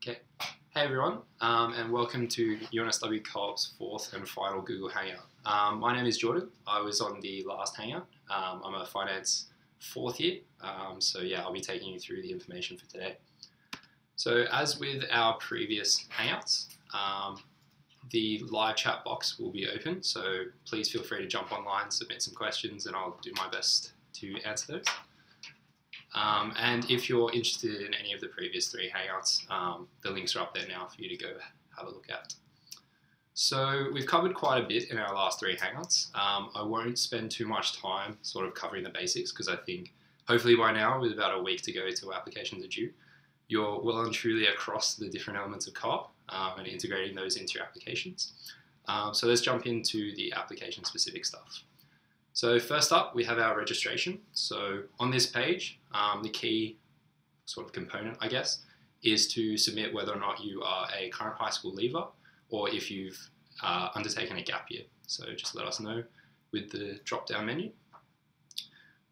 Okay. Hey everyone, and welcome to UNSW Co-op's fourth and final Google Hangout. My name is Jourdon. I was on the last Hangout. I'm a finance fourth year, so yeah, I'll be taking you through the information for today. So as with our previous Hangouts, the live chat box will be open, so please feel free to jump online, submit some questions, and I'll do my best to answer those. And if you're interested in any of the previous three Hangouts, the links are up there now for you to go have a look at. So we've covered quite a bit in our last three Hangouts. I won't spend too much time sort of covering the basics because I think hopefully by now, with about a week to go till applications are due, you're well and truly across the different elements of Co-op and integrating those into your applications. So let's jump into the application specific stuff. So first up, we have our registration. So on this page, the key sort of component, I guess, is to submit whether or not you are a current high school leaver or if you've undertaken a gap year. So just let us know with the drop-down menu.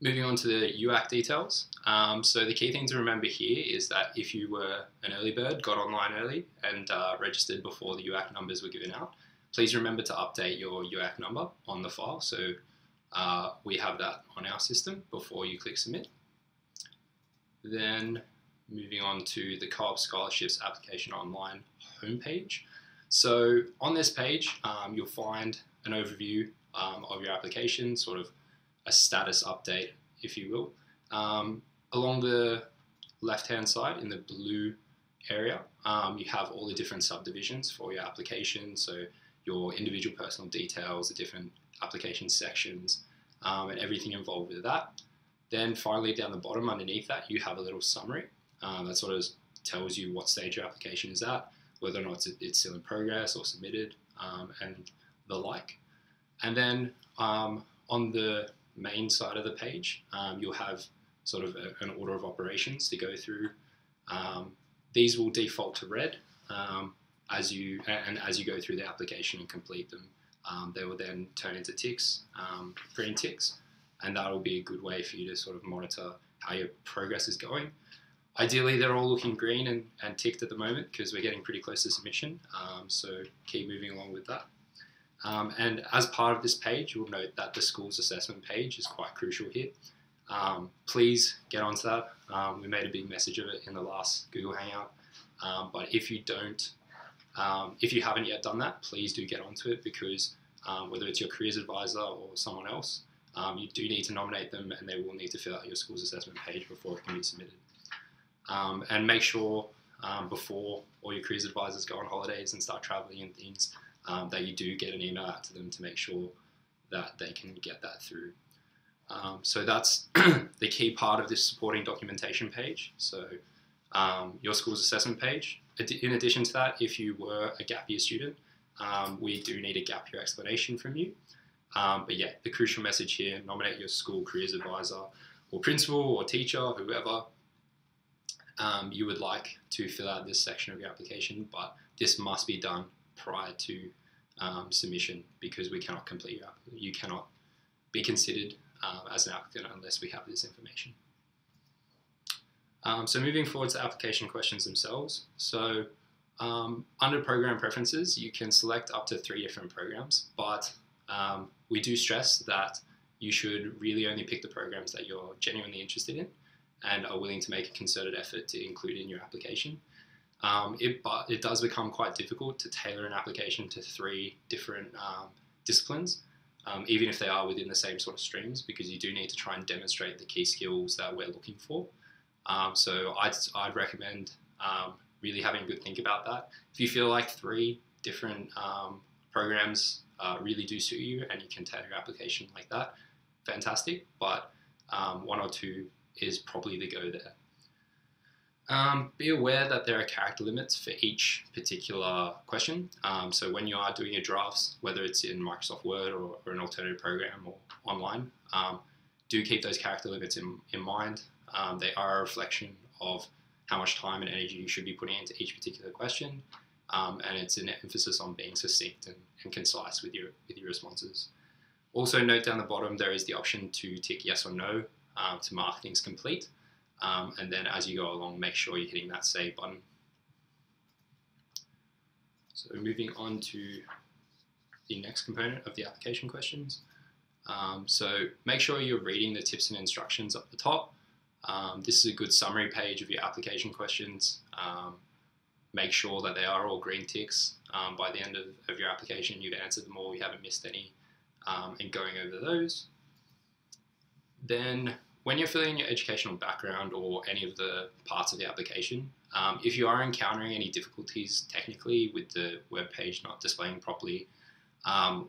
Moving on to the UAC details. So the key thing to remember here is that if you were an early bird, got online early and registered before the UAC numbers were given out, please remember to update your UAC number on the file. So we have that on our system before you click submit. Then moving on to the Co-op Scholarships Application Online homepage. So on this page, you'll find an overview of your application, sort of a status update, if you will. Along the left-hand side in the blue area, you have all the different subdivisions for your application. So your individual personal details, the different application sections, and everything involved with that. Then finally down the bottom underneath that you have a little summary that sort of tells you what stage your application is at, whether or not it's still in progress or submitted, and the like. And then on the main side of the page you'll have sort of an order of operations to go through. These will default to red as you go through the application and complete them. They will then turn into ticks, green ticks, and that will be a good way for you to sort of monitor how your progress is going. Ideally, they're all looking green and ticked at the moment because we're getting pretty close to submission, so keep moving along with that. And as part of this page, you'll note that the school's assessment page is quite crucial here. Please get onto that. We made a big message of it in the last Google Hangout, but if you haven't yet done that, please do get onto it because whether it's your careers advisor or someone else, you do need to nominate them and they will need to fill out your school's assessment page before it can be submitted. And make sure before all your careers advisors go on holidays and start traveling and things, that you do get an email out to them to make sure that they can get that through. So that's the key part of this supporting documentation page. So your school's assessment page. In addition to that, if you were a gap year student, we do need a gap year explanation from you. But yeah, the crucial message here, nominate your school careers advisor or principal or teacher, whoever you would like to fill out this section of your application, but this must be done prior to submission because we cannot complete your application. You cannot be considered as an applicant unless we have this information. So moving forward to application questions themselves. So under program preferences, you can select up to 3 different programs, but we do stress that you should really only pick the programs that you're genuinely interested in and are willing to make a concerted effort to include in your application. But it does become quite difficult to tailor an application to 3 different disciplines, even if they are within the same sort of streams, because you do need to try and demonstrate the key skills that we're looking for. So I'd recommend really having a good think about that. If you feel like 3 different programs really do suit you and you can tailor your application like that, fantastic, but 1 or 2 is probably the go there. Be aware that there are character limits for each particular question. So when you are doing your drafts, whether it's in Microsoft Word or an alternative program or online, do keep those character limits in mind. They are a reflection of how much time and energy you should be putting into each particular question, and it's an emphasis on being succinct and concise with your responses. Also note down the bottom there is the option to tick yes or no to mark things complete. And then as you go along, make sure you're hitting that save button. So moving on to the next component of the application questions. So make sure you're reading the tips and instructions up the top. This is a good summary page of your application questions. Make sure that they are all green ticks. By the end of your application, you've answered them all, you haven't missed any, and going over those. Then when you're filling in your educational background or any of the parts of the application, if you are encountering any difficulties technically with the web page not displaying properly,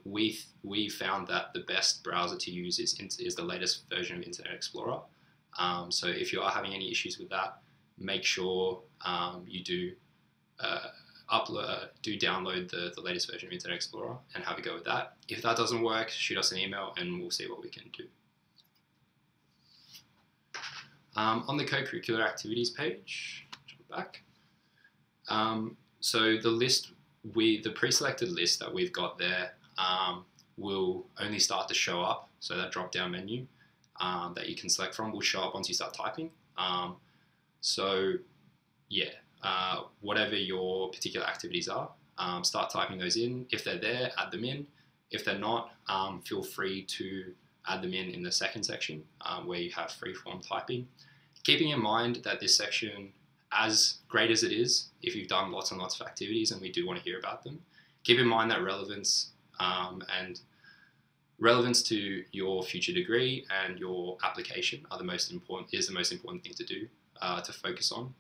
we found that the best browser to use is the latest version of Internet Explorer. So if you are having any issues with that, make sure you do download the latest version of Internet Explorer and have a go with that. If that doesn't work, shoot us an email and we'll see what we can do. On the co-curricular activities page, jump back. So the pre-selected list that we've got there will only start to show up. So that drop-down menu that you can select from will show up once you start typing. So yeah, whatever your particular activities are, start typing those in. If they're there, add them in. If they're not, feel free to add them in the second section where you have free-form typing. Keeping in mind that this section, as great as it is, if you've done lots and lots of activities and we do want to hear about them, keep in mind that relevance to your future degree and your application is the most important thing to do, to focus on.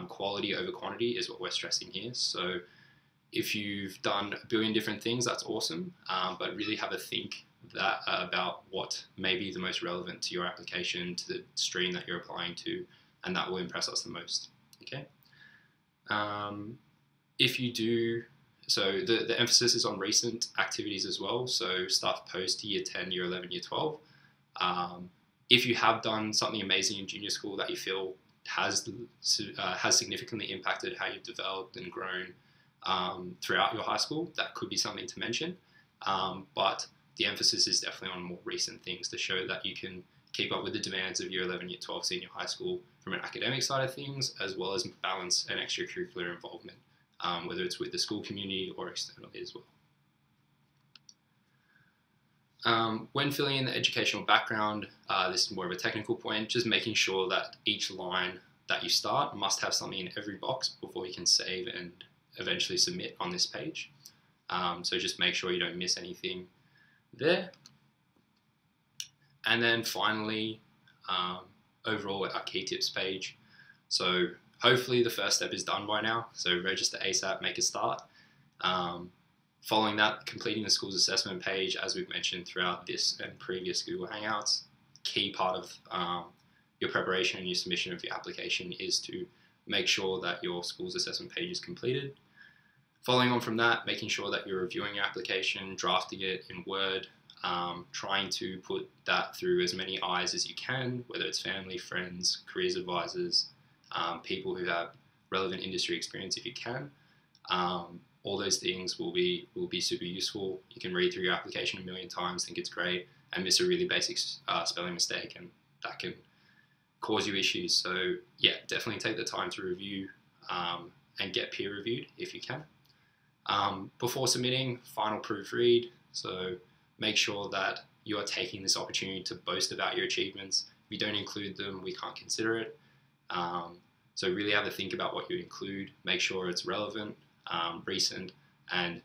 Quality over quantity is what we're stressing here. So if you've done a billion different things, that's awesome, but really have a think about what may be the most relevant to your application, to the stream that you're applying to, and that will impress us the most. Okay. If you do, so the emphasis is on recent activities as well, so stuff post year 10, year 11, year 12. If you have done something amazing in junior school that you feel has significantly impacted how you've developed and grown throughout your high school, that could be something to mention. But the emphasis is definitely on more recent things to show that you can keep up with the demands of year 11, year 12 senior high school from an academic side of things, as well as balance and extracurricular involvement, whether it's with the school community or externally as well. When filling in the educational background, this is more of a technical point, just making sure that each line that you start must have something in every box before you can save and eventually submit on this page. So just make sure you don't miss anything there. And then finally, overall our key tips page. So hopefully the first step is done by now. So register ASAP, make a start. Following that, completing the school's assessment page, as we've mentioned throughout this and previous Google Hangouts. Key part of your preparation and your submission of your application is to make sure that your school's assessment page is completed. Following on from that, making sure that you're reviewing your application, drafting it in Word, trying to put that through as many eyes as you can, whether it's family, friends, careers advisors, people who have relevant industry experience if you can. All those things will be super useful. You can read through your application a million times, think it's great, and miss a really basic spelling mistake, and that can cause you issues. So yeah, definitely take the time to review and get peer reviewed if you can. Before submitting, final proofread. So make sure that you are taking this opportunity to boast about your achievements. If you don't include them, we can't consider it. So really have a think about what you include. Make sure it's relevant, recent, and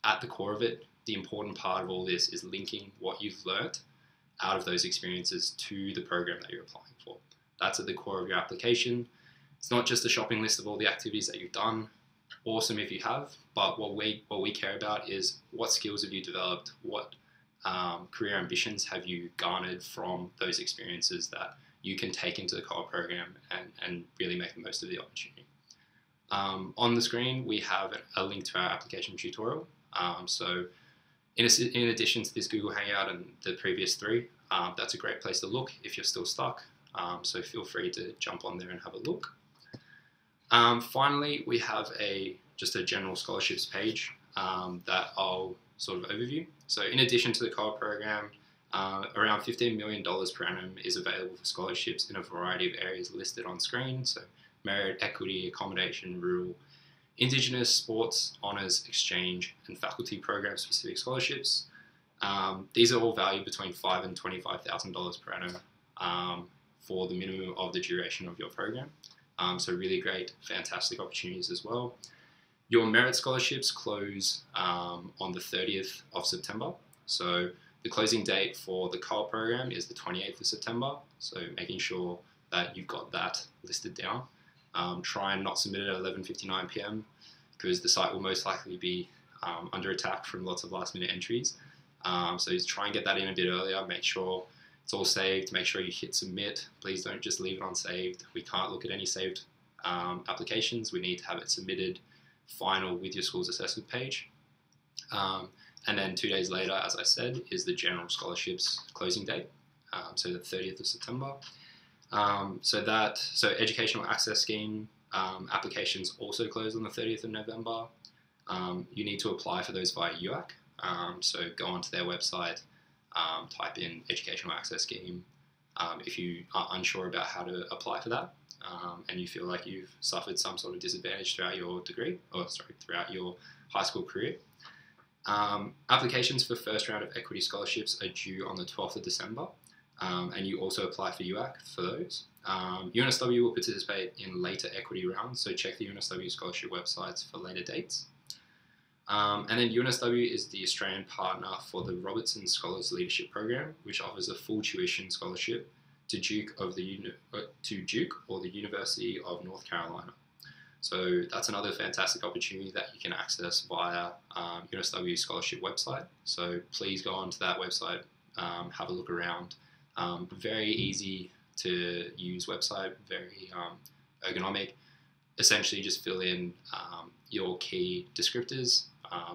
at the core of it, the important part of all this is linking what you've learnt out of those experiences to the program that you're applying for. That's at the core of your application. It's not just a shopping list of all the activities that you've done. Awesome if you have, but what we care about is what skills have you developed, what career ambitions have you garnered from those experiences that you can take into the co-op program and really make the most of the opportunity. On the screen, we have a link to our application tutorial. So in addition to this Google Hangout and the previous three, that's a great place to look if you're still stuck. So feel free to jump on there and have a look. Finally, we have just a general scholarships page that I'll sort of overview. So in addition to the co-op program, around $15 million per annum is available for scholarships in a variety of areas listed on screen. So merit, equity, accommodation, rural, Indigenous, Sports, Honours, Exchange, and Faculty Program specific scholarships. These are all valued between $5,000 and $25,000 per annum for the minimum of the duration of your program. So really great, fantastic opportunities as well. Your merit scholarships close on the 30th of September. So the closing date for the co-op program is the 28th of September. So making sure that you've got that listed down. Try and not submit it at 11:59 p.m. because the site will most likely be under attack from lots of last minute entries. So just try and get that in a bit earlier. Make sure it's all saved. Make sure you hit submit. Please don't just leave it unsaved. We can't look at any saved applications. We need to have it submitted final with your school's assessment page. And then 2 days later, as I said, is the general scholarships closing date. So the 30th of September. So educational access scheme applications also close on the 30th of November. You need to apply for those via UAC. So go onto their website, type in educational access scheme. If you are unsure about how to apply for that, and you feel like you've suffered some sort of disadvantage throughout your throughout your high school career. Applications for first round of equity scholarships are due on the 12th of December. And you also apply for UAC for those. UNSW will participate in later equity rounds, so check the UNSW scholarship websites for later dates. And then UNSW is the Australian partner for the Robertson Scholars Leadership Program, which offers a full tuition scholarship to Duke or the University of North Carolina. So that's another fantastic opportunity that you can access via UNSW scholarship website. So please go onto that website, have a look around. Very easy to use website, very ergonomic. Essentially just fill in your key descriptors.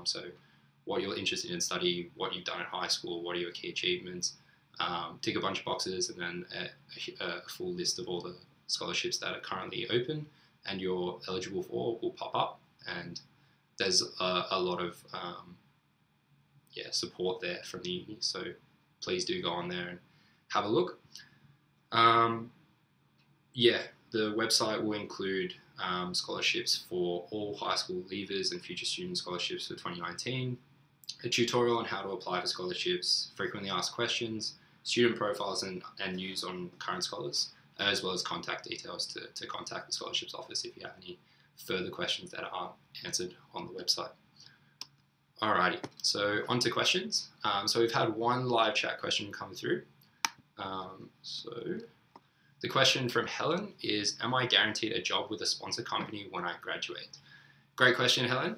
So what you're interested in study, what you've done in high school, what are your key achievements, tick a bunch of boxes, and then a full list of all the scholarships that are currently open and you're eligible for will pop up. And there's a lot of support there from the uni. So please do go on there and have a look. The website will include scholarships for all high school leavers and future student scholarships for 2019, a tutorial on how to apply for scholarships, frequently asked questions, student profiles and news on current scholars, as well as contact details to contact the scholarships office if you have any further questions that aren't answered on the website. Alrighty, so on to questions. So we've had one live chat question come through. So the question from Helen is, am I guaranteed a job with a sponsor company when I graduate? Great question, Helen.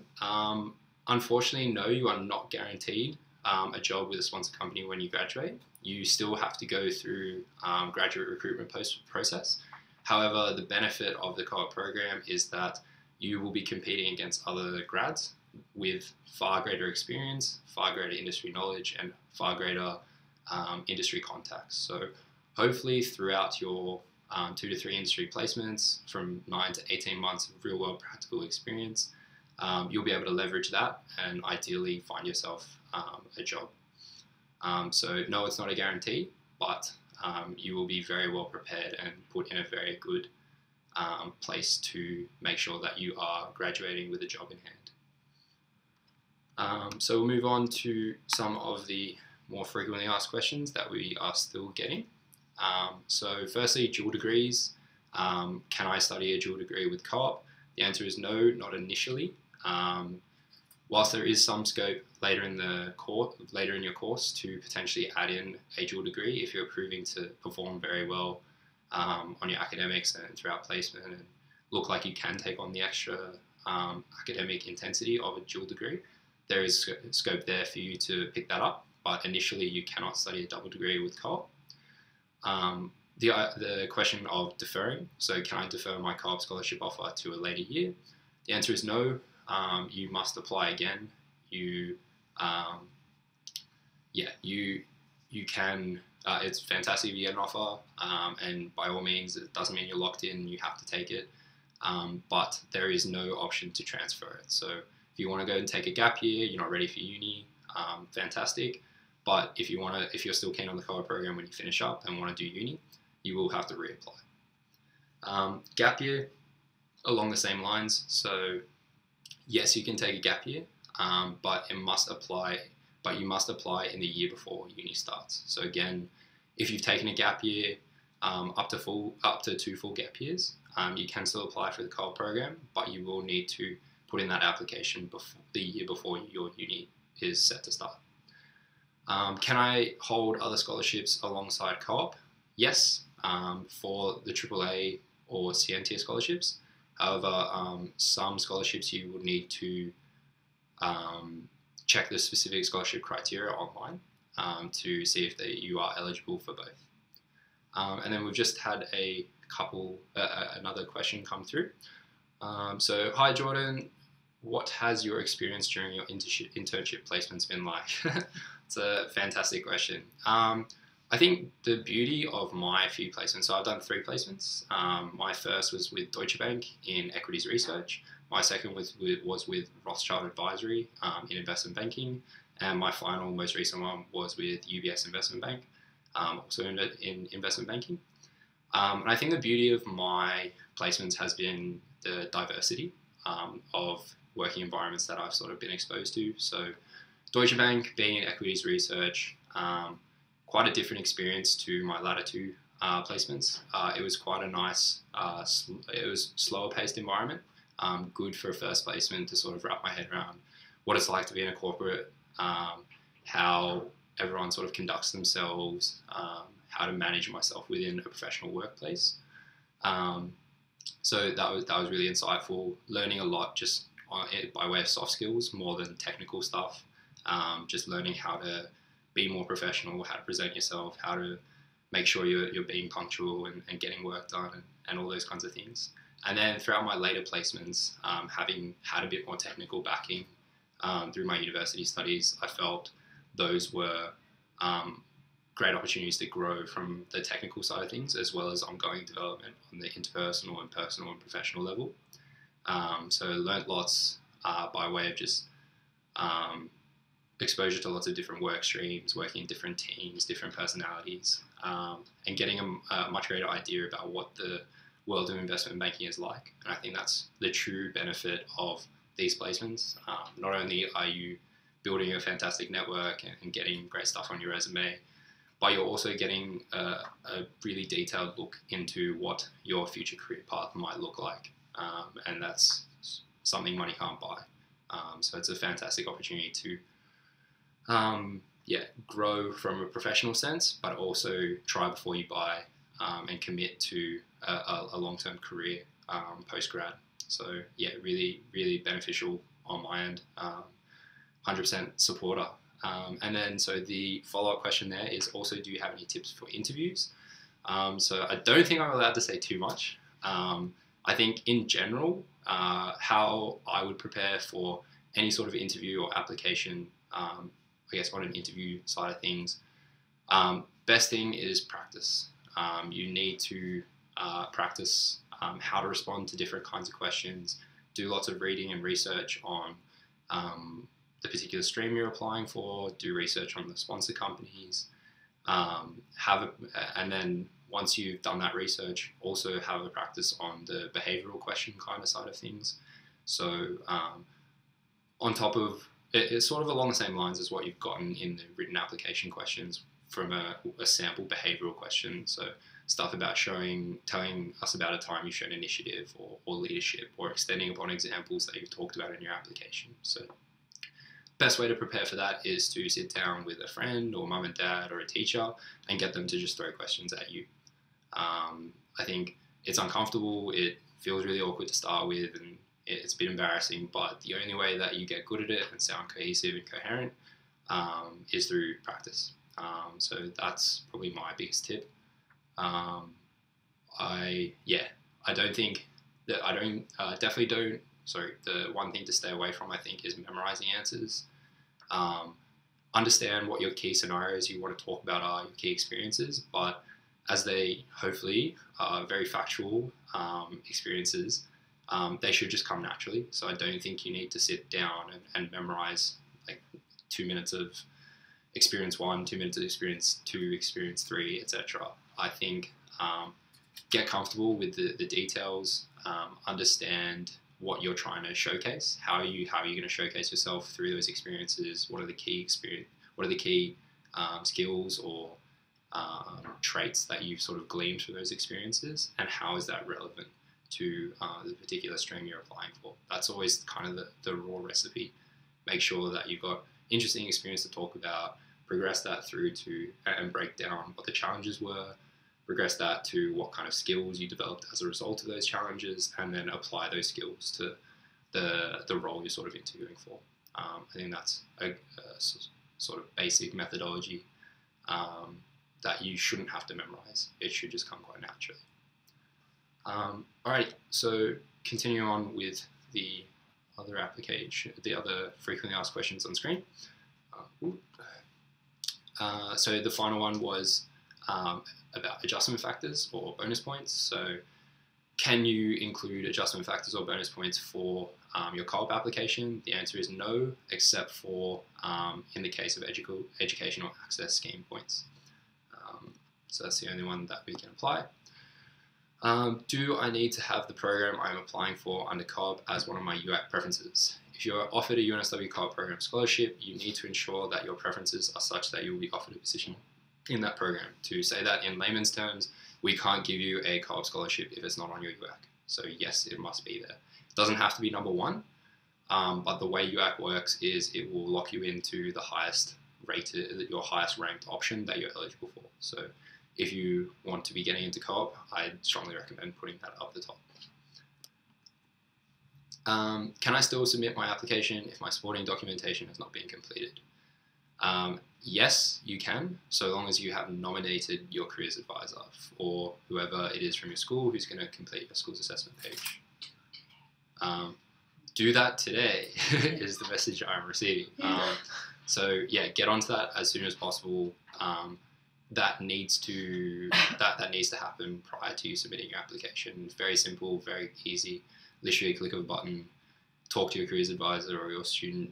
Unfortunately, no, you are not guaranteed a job with a sponsor company when you graduate. You still have to go through graduate recruitment process. However, the benefit of the co-op program is that you will be competing against other grads with far greater experience, far greater industry knowledge, and far greater industry contacts. So hopefully throughout your 2 to 3 industry placements from 9 to 18 months of real world practical experience, you'll be able to leverage that and ideally find yourself a job. So no, it's not a guarantee, but you will be very well prepared and put in a very good place to make sure that you are graduating with a job in hand. So we'll move on to some of the more frequently asked questions that we are still getting. So firstly, dual degrees. Can I study a dual degree with co-op? The answer is no, not initially. Whilst there is some scope later in your course to potentially add in a dual degree if you're proving to perform very well on your academics and throughout placement and look like you can take on the extra academic intensity of a dual degree, there is scope there for you to pick that up, but initially you cannot study a double degree with co-op. The question of deferring, so can I defer my co-op scholarship offer to a later year? The answer is no. You must apply again. You can. It's fantastic if you get an offer, and by all means, it doesn't mean you're locked in. You have to take it, but there is no option to transfer it. So if you want to go and take a gap year, you're not ready for uni, fantastic. But if you're still keen on the co-op program when you finish up and want to do uni, you will have to reapply. Gap year, along the same lines. So yes, you can take a gap year, but you must apply in the year before uni starts. So again, if you've taken a gap year, up to 2 full gap years, you can still apply for the co-op program, but you will need to put in that application the year before your uni is set to start. Can I hold other scholarships alongside co-op? Yes, for the AAA or CN-tier scholarships. However, some scholarships you would need to check the specific scholarship criteria online to see if you are eligible for both. And then we've just had another question come through. So, hi Jourdon, what has your experience during your internship placements been like? It's a fantastic question. I think the beauty of my few placements, so I've done 3 placements. My first was with Deutsche Bank in equities research. My second was with Rothschild Advisory in investment banking. And my final, most recent one was with UBS Investment Bank, also in investment banking. And I think the beauty of my placements has been the diversity of working environments that I've sort of been exposed to. So Deutsche Bank, being in equities research, quite a different experience to my latter 2 placements. It was quite a nice, it was slower paced environment, good for a first placement to sort of wrap my head around what it's like to be in a corporate, how everyone sort of conducts themselves, how to manage myself within a professional workplace. So that was really insightful, learning a lot just by way of soft skills more than technical stuff, just learning how to be more professional, how to present yourself, how to make sure you're being punctual and getting work done and all those kinds of things. And then throughout my later placements, having had a bit more technical backing through my university studies, I felt those were great opportunities to grow from the technical side of things, as well as ongoing development on the interpersonal and personal and professional level. So learned lots by way of just exposure to lots of different work streams, working in different teams, different personalities, and getting a much greater idea about what the world of investment banking is like. And I think that's the true benefit of these placements. Not only are you building a fantastic network and getting great stuff on your resume, but you're also getting a really detailed look into what your future career path might look like. And that's something money can't buy. So it's a fantastic opportunity to grow from a professional sense, but also try before you buy and commit to a long-term career post-grad. So yeah, really, really beneficial on my end. 100% supporter. And then so the follow-up question there is also, do you have any tips for interviews? So I don't think I'm allowed to say too much. I think in general, how I would prepare for any sort of interview or application, I guess on an interview side of things, best thing is practice. You need to practice how to respond to different kinds of questions, do lots of reading and research on the particular stream you're applying for, do research on the sponsor companies, and then once you've done that research, also have a practice on the behavioral question kind of side of things. So on top of, it's sort of along the same lines as what you've gotten in the written application questions from a sample behavioral question. So stuff about telling us about a time you've shown initiative or leadership, or extending upon examples that you've talked about in your application. So best way to prepare for that is to sit down with a friend or mum and dad or a teacher and get them to just throw questions at you. I think it's uncomfortable, it feels really awkward to start with, and it's a bit embarrassing, but the only way that you get good at it and sound cohesive and coherent is through practice. So that's probably my biggest tip. The one thing to stay away from, I think, is memorizing answers. Understand what your key scenarios you want to talk about are, your key experiences, but as they hopefully are very factual experiences, they should just come naturally. So I don't think you need to sit down and memorize like 2 minutes of experience 1, 2 minutes of experience 2, experience 3, etc. I think get comfortable with the details, understand what you're trying to showcase. How are you going to showcase yourself through those experiences? What are the key skills or traits that you've sort of gleaned from those experiences, and how is that relevant to the particular stream you're applying for? That's always kind of the raw recipe. Make sure that you've got interesting experience to talk about, progress that through to and break down what the challenges were, progress that to what kind of skills you developed as a result of those challenges, and then apply those skills to the role you're sort of interviewing for. I think that's a sort of basic methodology that you shouldn't have to memorize. It should just come quite naturally. Alright, so continuing on with the other frequently asked questions on screen. So the final one was about adjustment factors or bonus points. So can you include adjustment factors or bonus points for your co-op application? The answer is no, except for in the case of educational access scheme points. So that's the only one that we can apply. Do I need to have the program I'm applying for under co-op as one of my UAC preferences? If you're offered a UNSW Co-op Program scholarship, you need to ensure that your preferences are such that you will be offered a position in that program. To say that in layman's terms, we can't give you a co-op scholarship if it's not on your UAC. So yes, it must be there. It doesn't have to be number one, but the way UAC works is it will lock you into the highest rated, your highest ranked option that you're eligible for. So if you want to be getting into co-op, I'd strongly recommend putting that up the top. Can I still submit my application if my supporting documentation has not been completed? Yes, you can, so long as you have nominated your careers advisor or whoever it is from your school who's going to complete your school's assessment page. Do that today is the message I'm receiving. So yeah, get onto that as soon as possible. That needs to happen prior to you submitting your application. Very simple, very easy. Literally a click of a button. Talk to your careers advisor or your student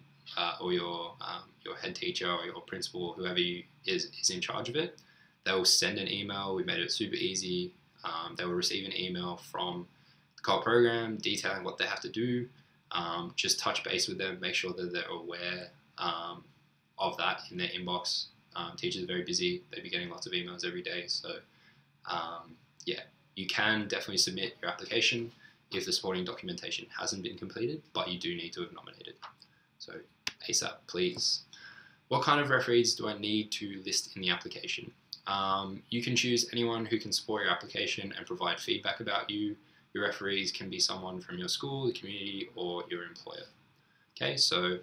or your head teacher or your principal or whoever is in charge of it. They will send an email. We made it super easy. They will receive an email from the co-op program detailing what they have to do. Just touch base with them. Make sure that they're aware of that in their inbox. Teachers are very busy. They'll be getting lots of emails every day. So yeah, you can definitely submit your application if the supporting documentation hasn't been completed, but you do need to have nominated. So ASAP, please. What kind of referees do I need to list in the application? You can choose anyone who can support your application and provide feedback about you. Your referees can be someone from your school, the community, or your employer. Okay, so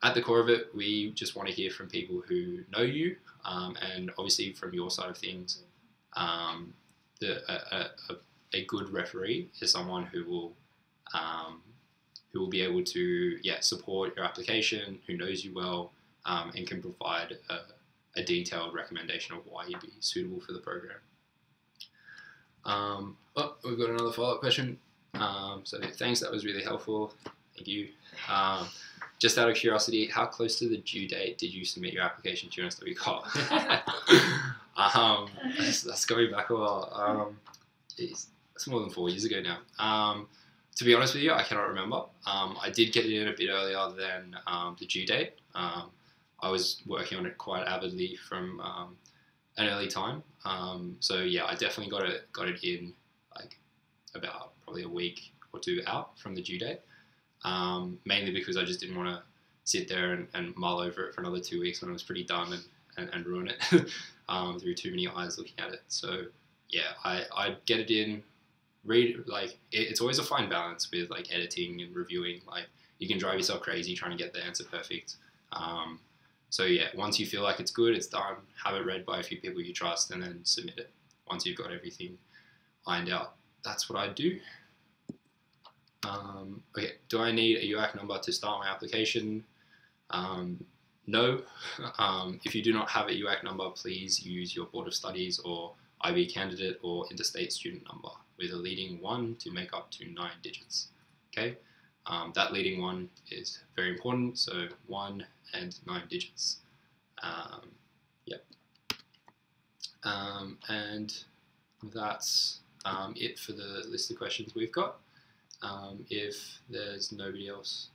at the core of it, we just want to hear from people who know you, and obviously from your side of things, a good referee is someone who will be able to support your application, who knows you well, and can provide a detailed recommendation of why you'd be suitable for the program. We've got another follow-up question. So thanks, that was really helpful. Thank you. Just out of curiosity, how close to the due date did you submit your application to UNSW Co-op? That's going back a while. It's more than 4 years ago now. To be honest with you, I cannot remember. I did get it in a bit earlier than the due date. I was working on it quite avidly from an early time. So yeah, I definitely got it in like about probably a week or two out from the due date. Mainly because I just didn't want to sit there and mull over it for another 2 weeks when I was pretty done and ruin it through too many eyes looking at it. So yeah, I'd get it in, read, like it's always a fine balance with like editing and reviewing. Like you can drive yourself crazy trying to get the answer perfect. So yeah, once you feel like it's good, it's done, have it read by a few people you trust, and then submit it once you've got everything ironed out. That's what I do. Okay, do I need a UAC number to start my application? No. If you do not have a UAC number, please use your Board of Studies or IB candidate or interstate student number with a leading 1 to make up to 9 digits. Okay, that leading 1 is very important, so 1 and 9 digits. Yep. And that's it for the list of questions we've got. if there's nobody else.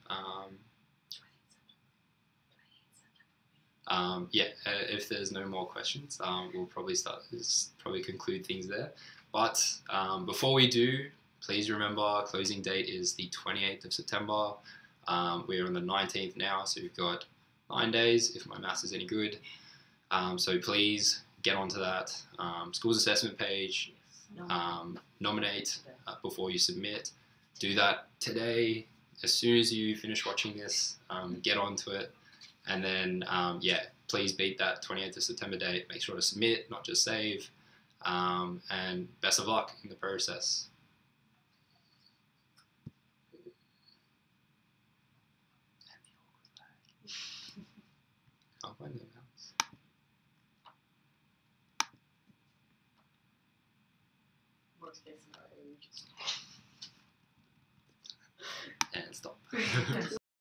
If there's no more questions, we'll probably conclude things there. But before we do, please remember closing date is the 28th of September. We're on the 19th now, so we've got 9 days, if my maths is any good. So please get onto that schools assessment page, nominate before you submit. Do that today. As soon as you finish watching this, get onto it. And then, please beat that 28th of September date. Make sure to submit, not just save. And best of luck in the process. Can't find the mouse. Worst case scenario, And stop.